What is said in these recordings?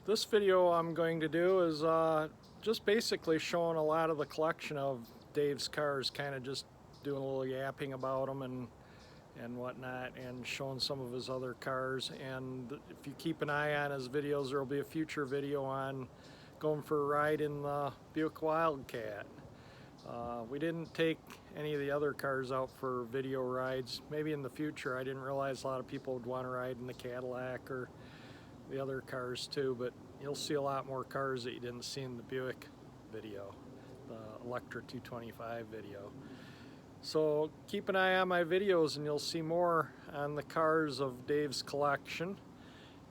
This video I'm going to do is just basically showing a lot of the collection of Dave's cars, kind of just doing a little yapping about them and whatnot, and showing some of his other cars. And if you keep an eye on his videos, there will be a future video on going for a ride in the Buick Wildcat. We didn't take any of the other cars out for video rides. Maybe in the future. I didn't realize a lot of people would want to ride in the Cadillac or the other cars too, but you'll see a lot more cars that you didn't see in the Buick video, the Electra 225 video. So keep an eye on my videos and you'll see more on the cars of Dave's collection.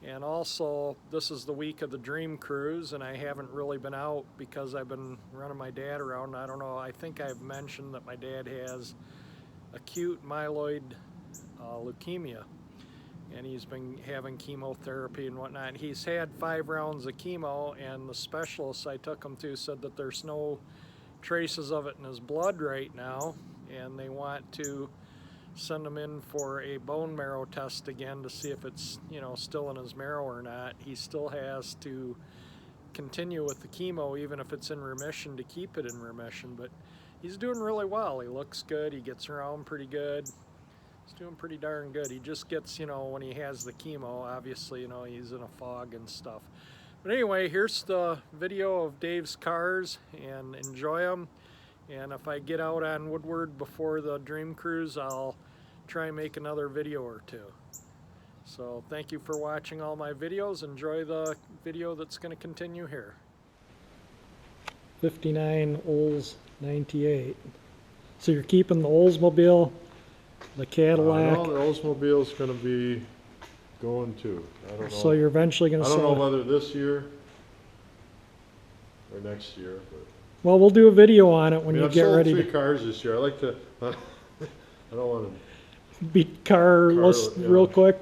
And also, this is the week of the Dream Cruise, and I haven't really been out because I've been running my dad around. I don't know, I think I've mentioned that my dad has acute myeloid leukemia, and he's been having chemotherapy and whatnot. He's had 5 rounds of chemo, and the specialists I took him to said that there's no traces of it in his blood right now, and they want to send him in for a bone marrow test again to see if it's, still in his marrow or not. He still has to continue with the chemo even if it's in remission to keep it in remission, but he's doing really well. He looks good, he gets around pretty good. He's doing pretty darn good. He just gets, when he has the chemo, obviously, he's in a fog and stuff. But anyway, here's the video of Dave's cars, and enjoy them. And if I get out on Woodward before the Dream Cruise, I'll try and make another video or two. So thank you for watching all my videos. Enjoy the video that's going to continue here. 59 Olds 98. So you're keeping the Oldsmobile, the Cadillac. No, the Oldsmobile's going to be going too. I don't know. So you're eventually going to sell. I don't know whether this year or next year. But well, we'll do a video on it when you get ready. I've sold 3 cars this year. I like to. I don't want to beat car list real quick.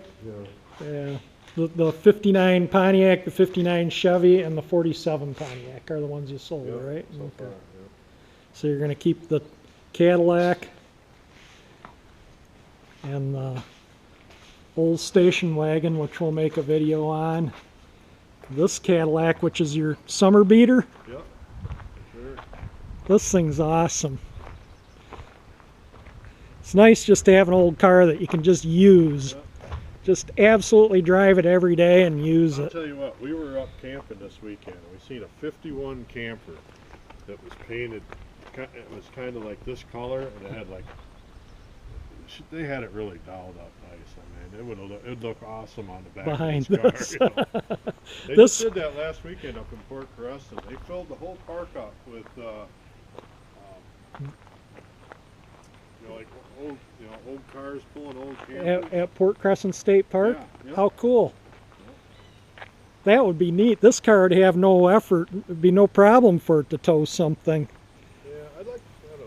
Yeah. The 59 Pontiac, the 59 Chevy, and the 47 Pontiac are the ones you sold, right? So okay. far, yeah. So you're going to keep the Cadillac and the old station wagon, which we'll make a video on. This Cadillac, which is your summer beater. Yep, sure. This thing's awesome. It's nice just to have an old car that you can just use. Yep. Just absolutely drive it every day and use it. I'll tell you what, we were up camping this weekend. We seen a 51 camper that was painted. It was kind of like this color, and it had like, they had it really dialed up nice. I mean, it would look awesome on the back behind of this car. They this just did that last weekend up in Port Crescent. They filled the whole park up with, like old cars pulling old campers. at Port Crescent State Park. Yeah. How cool! That would be neat. This car would have no effort. It'd be no problem for it to tow something. Yeah, I'd like. I don't know.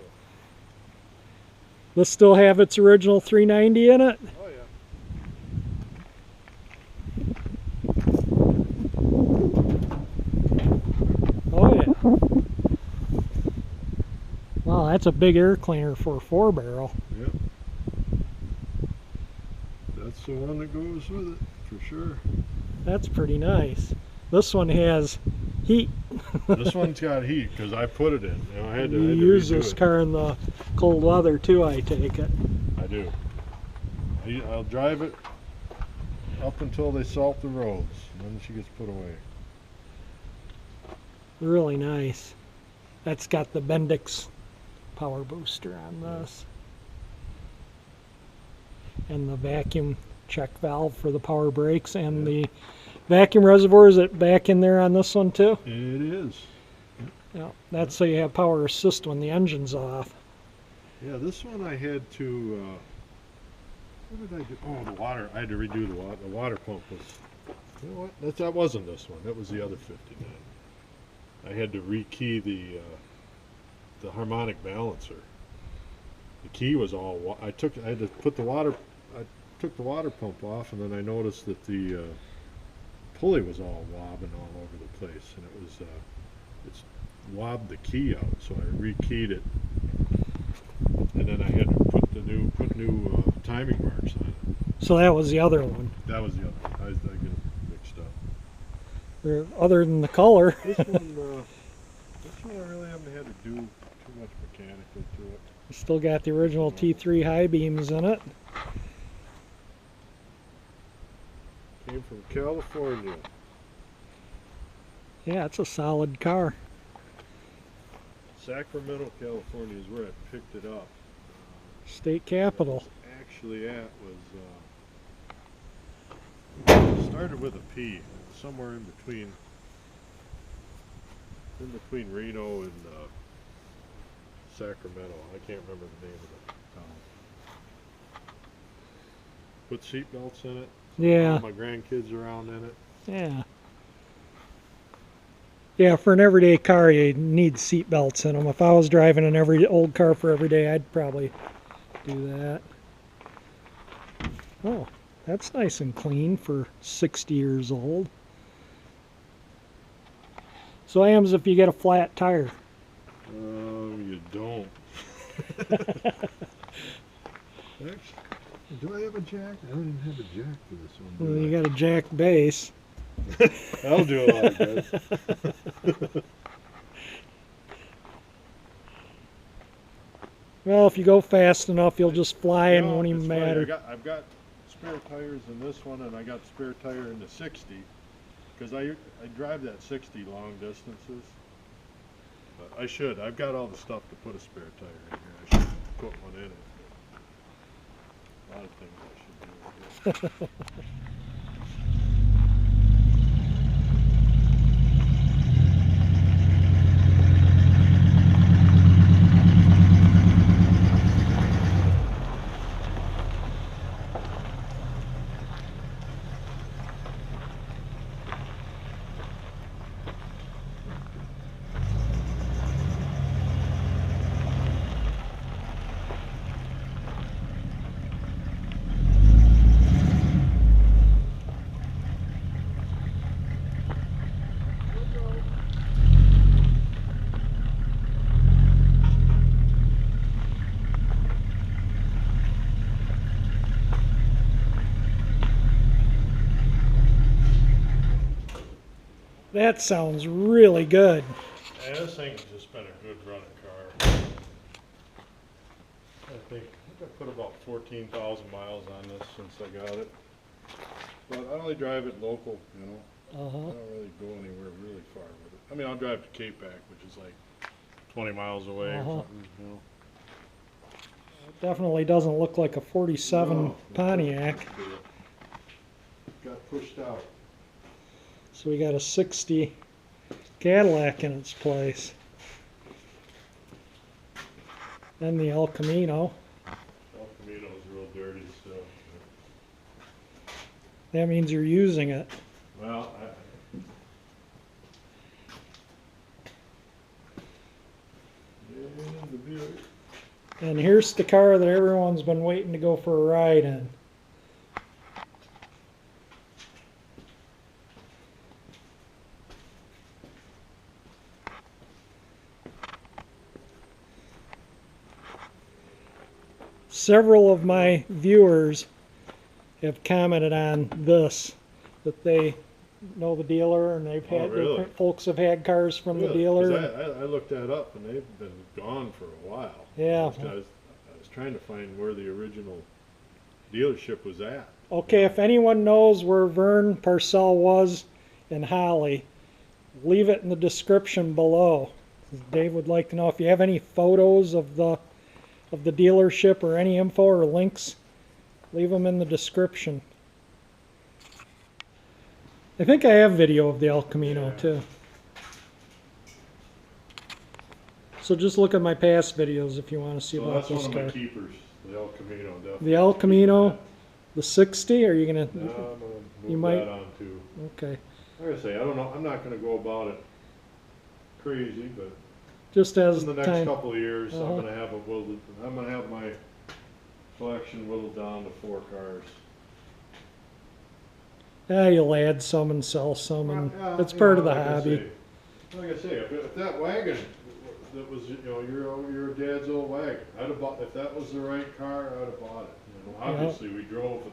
Does still have its original 390 in it? Oh yeah. Oh yeah. Wow, that's a big air cleaner for a 4-barrel. Yep. That's the one that goes with it, for sure. That's pretty nice. This one has heat. This one's got heat because I put it in. I had to use redo this it. car in the cold weather too, I take it. I do. I'll drive it up until they salt the roads, and then she gets put away. Really nice. That's got the Bendix power booster on this. And the vacuum check valve for the power brakes, and the vacuum reservoir, is it back in there on this one too? It is. Yeah, that's so you have power assist when the engine's off. Yeah, this one I had to, what did I do? Oh, the water, I had to redo the water. The water pump was, you know what, that wasn't this one. That was the other 59. I had to rekey the harmonic balancer. The key was all, I had to put the water, I took the water pump off, and then I noticed that the pulley was all wobbling all over the place, and it was, it's wobbed the key out, so I rekeyed it, and then I had to put new timing marks on it. So that was the other one. That was the other one. I get them mixed up. other than the color. This one I really haven't had to do too much mechanically to it. Still got the original T3 high beams in it. Came from California. Yeah, it's a solid car. Sacramento, California is where I picked it up. State capital. Actually at was started with a P, somewhere in between Reno and Sacramento. I can't remember the name of the town. Put seat belts in it. Yeah. All my grandkids around in it. Yeah. Yeah, for an everyday car, you need seat belts in them. If I was driving an old car for every day, I'd probably do that. Oh, that's nice and clean for 60 years old. So what happens if you get a flat tire? You don't. Actually, do I have a jack? I don't even have a jack for this one. Well, you got a jack base. That'll do a lot of good. Well, if you go fast enough, you'll just fly and won't even it's funny, matter. I've got spare tires in this one, and I got spare tire in the 60, because I drive that 60 long distances. But I should. I've got all the stuff to put a spare tire in here. I should put one in it. A lot of things I should do. That sounds really good. Yeah, this thing's just been a good running car. I think I put about 14,000 miles on this since I got it. But I only drive it local, you know. I don't really go anywhere really far with it. I mean, I'll drive to Cape Back, which is like 20 miles away or something, you know. It definitely doesn't look like a 47 No, Pontiac. Got pushed out. So we got a 60 Cadillac in its place. Then the El Camino. El Camino's real dirty, so. That means you're using it. Well, And here's the car that everyone's been waiting to go for a ride in. Several of my viewers have commented on this, that they know the dealer and they've had really? folks have had cars from the really? dealer. 'Cause I looked that up, and they've been gone for a while. Yeah. I was trying to find where the original dealership was at. Okay, if anyone knows where Vern Parcell was in Holly, leave it in the description below. Dave would like to know if you have any photos of the dealership or any info or links, leave them in the description. I think I have video of the El Camino too. So just look at my past videos if you want to see So about that's this one of car. my keepers, the El Camino, definitely. The El Camino, the 60, are you gonna? No, I'm gonna move You might- that on too. Okay, Like I say, I don't know. I'm not gonna go about it crazy, but just as in the next time. couple of years, Uh-huh. I'm gonna have my collection whittled down to 4 cars. Yeah, you'll add some and sell some, and Yeah, it's you part know, of the like I hobby. say- Like I say, if that wagon that was, you know, your dad's old wagon, I'd have bought. If that was the right car, I'd have bought it. You know, obviously we drove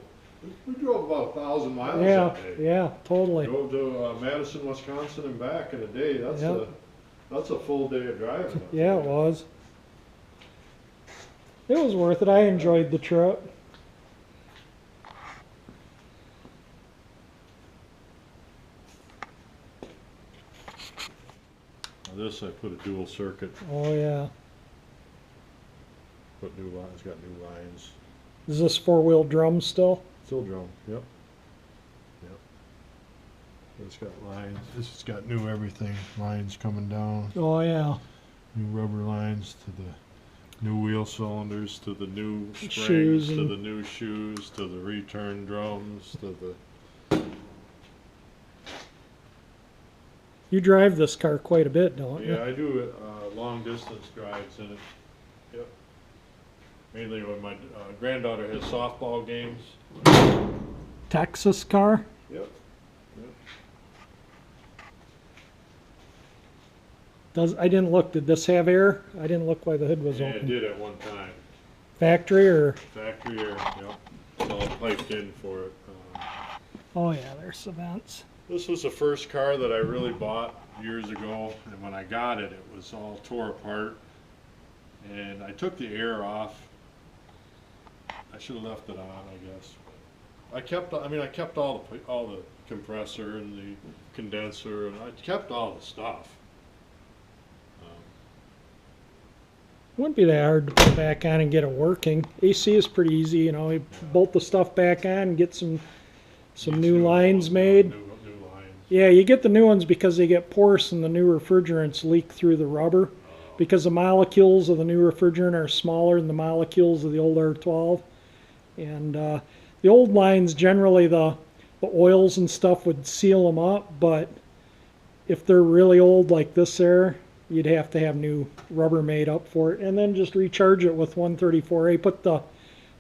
We drove about 1,000 miles Yeah, that day. yeah, totally. Drove to Madison, Wisconsin, and back in a day. Yep. That's a full day of driving. up Yeah, there. it was. It was worth it. I enjoyed the trip. Now this I put a dual circuit. Oh yeah. Put new lines. Got new lines. Is this four-wheel drum still? Still drum. Yep. Yep. It's got lines. This has got new everything. Lines coming down. Oh yeah. New rubber lines to the new wheel cylinders, to the new springs, Shoes to and- the new shoes, to the return drums, to the. You drive this car quite a bit, don't you? Yeah, I do long distance drives in it. Yep. Mainly when my granddaughter has softball games. Texas car? Yep. I didn't look. Did this have air? I didn't look why the hood was Yeah, it open. did at one time. Factory or? Factory air. Yep. It's all piped in for it. Oh yeah, there's the vents. This was the first car that I really bought years ago, and when I got it, it was all tore apart. And I took the air off. I should have left it on, I guess. I kept all the compressor and the condenser, and I kept all the stuff. Wouldn't be that hard to put back on and get it working. AC is pretty easy, you know. You bolt the stuff back on and get some new lines made. New lines. Yeah, you get the new ones because they get porous and the new refrigerants leak through the rubber. Because the molecules of the new refrigerant are smaller than the molecules of the old R12. And the old lines, generally the oils and stuff would seal them up, but if they're really old like this there, you'd have to have new rubber made up for it, and then just recharge it with 134A.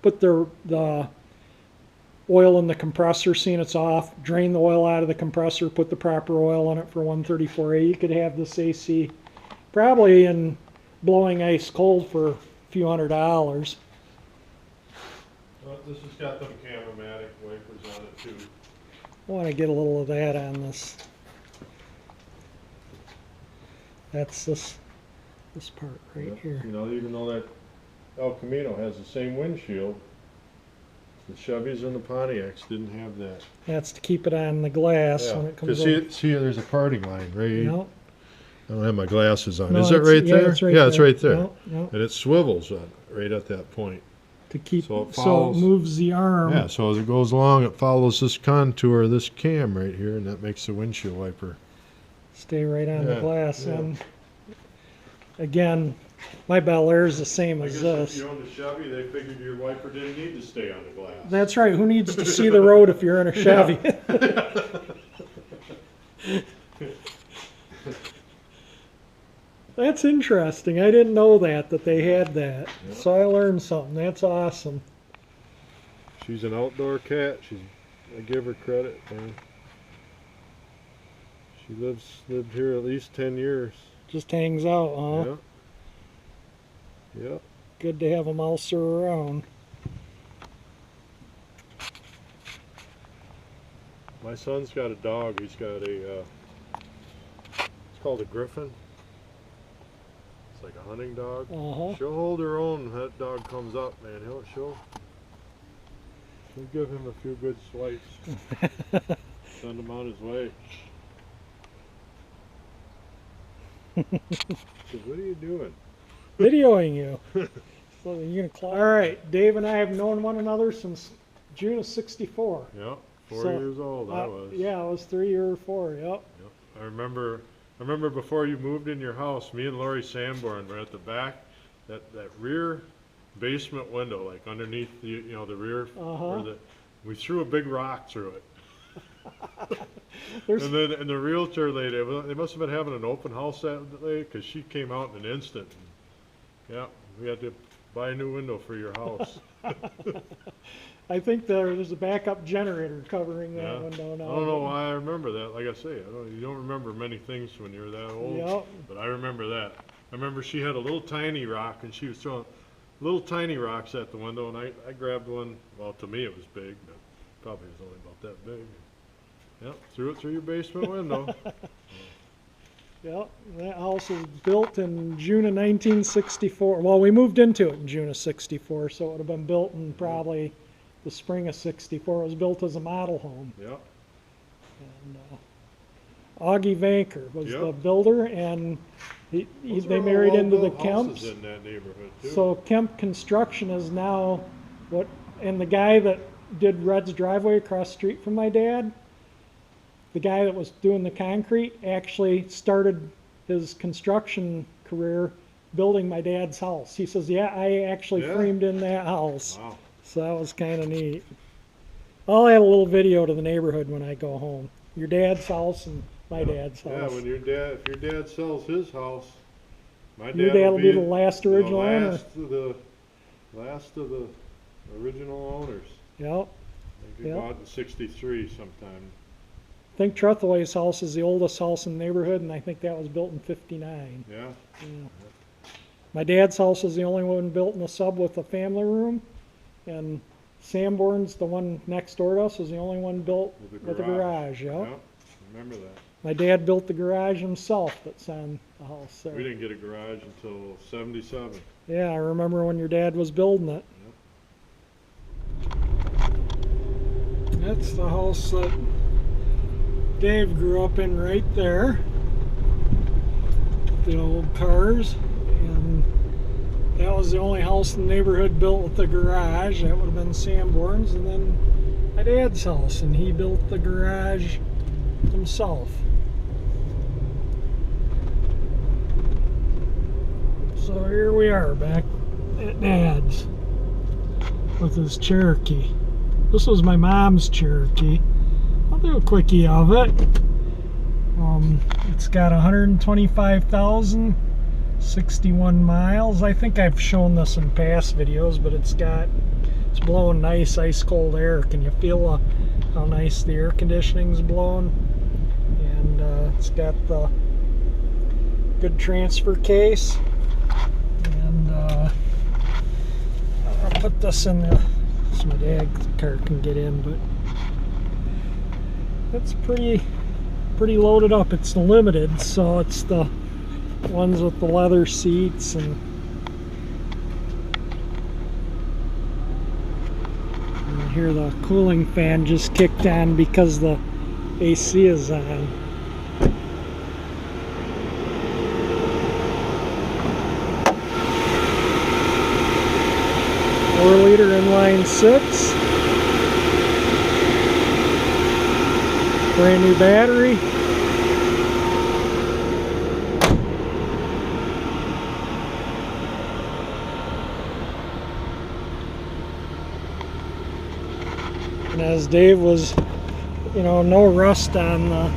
Put the oil in the compressor, seeing it's off, drain the oil out of the compressor, put the proper oil in it for 134A. You could have this AC probably in blowing ice cold for a few $100s. This has got them Cameratic wipers on it too. I want to get a little of that on this. That's this part right Yeah. here. You know, even though that El Camino has the same windshield, the Chevys and the Pontiacs didn't have that. That's to keep it on the glass Yeah, when it comes because over. see, there's a parting line, right? No, I don't have my glasses on. no, Is it it's- right yeah, there? it's right Yeah, it's there. right there. No, no, And it swivels right at that point. to keep So it so follows- it moves the arm. Yeah, so as it goes along, it follows this contour of this cam right here, and that makes the windshield wiper. Stay right on the Yeah, glass. yeah. And again, my Bel Air is the same I as guess this. if you owned a Chevy, they figured your wiper didn't need to stay on the glass. That's right. Who needs to see the road if you're in a Chevy? That's interesting. I didn't know that they had that. Yeah. So I learned something. That's awesome. She's an outdoor cat. I give her credit, man. She lived here at least 10 years. Just hangs out, huh? Yeah. Yeah. Good to have a mouser around. My son's got a dog. He's got a, it's called a Griffin. It's like a hunting dog. Uh-huh. She'll hold her own when that dog comes up, man. She'll give him a few good swipes. Send him on his way. Says, what are you doing? Videoing you. So you're gonna all right, Dave and I have known one another since June of '64. Yeah, 4 So, years old I was. Yeah, I was 3 or 4. Yep. Yep. I remember before you moved in your house, me and Lori Sanborn were at the back, that rear basement window, like underneath the the rear, Uh-huh. we threw a big rock through it. There's And then the realtor lady, they must have been having an open house that day, because she came out in an instant. And, yeah, we had to buy a new window for your house. I think there's a backup generator covering that Yeah. window now. I don't know why I remember that. Like I say, you don't remember many things when you're that old. Yep. But I remember that. I remember she had a little tiny rock, and she was throwing little tiny rocks at the window, and I grabbed one. Well, to me it was big, but Probably was only about that big. Yep, threw it through your basement window. Yep, that house was built in June of 1964. Well, we moved into it in June of 64, so it would have been built in probably the spring of 64. It was built as a model home. Yep. And Augie Vanker was the Yep. builder, and they Those married are all into the well-built houses Kemps. in that neighborhood too. So Kemp Construction is now what, and the guy that did Red's driveway across the street from my dad, the guy that was doing the concrete actually started his construction career building my dad's house. He says, yeah, I actually framed in that house. Wow. So that was kind of neat. I'll add a little video to the neighborhood when I go home. Your dad's house and my dad's house. Yeah, when if your dad sells his house, my Your dad dad will will be be the last original owner. Last of the original owners. Yep. I think he bought in '63 sometime. I think Trethaway's house is the oldest house in the neighborhood, and I think that was built in '59. Yeah. My dad's house is the only one built in a sub with a family room, and Sanborn's, the one next door to us, is the only one built with a garage. Yep. Yep. Remember that. My dad built the garage himself that's on the house there. We didn't get a garage until '77. Yeah, I remember when your dad was building it. That's the house that Dave grew up in right there. The old cars. And that was the only house in the neighborhood built with the garage. That would have been Sanborn's. And then my dad's house, and he built the garage himself. So here we are back at Dad's with his Cherokee. This was my mom's Cherokee. I'll do a quickie of it. It's got 125,061 miles. I think I've shown this in past videos, but it's blowing nice ice cold air. Can you feel how nice the air conditioning's blowing? And it's got the good transfer case. And I'll put this in the so my dad's car can get in, but it's pretty loaded up. It's limited, so it's the ones with the leather seats, and you hear the cooling fan just kicked on because the AC is on. 4-liter inline 6. Brand new battery. And as Dave was, no rust on the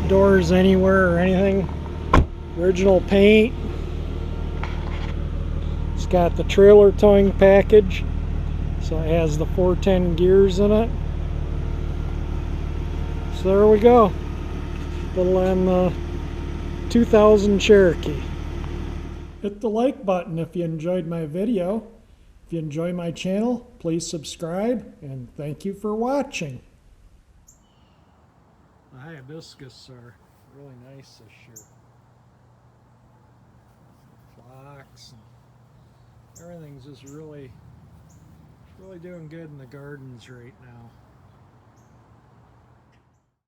doors anywhere or anything. Original paint. It's got the trailer towing package, so it has the 410 gears in it. So there we go. Little on the 2000 Cherokee. Hit the like button if you enjoyed my video. If you enjoy my channel, please subscribe, and thank you for watching. The hibiscus are really nice this year. Phlox and everything's just really doing good in the gardens right now.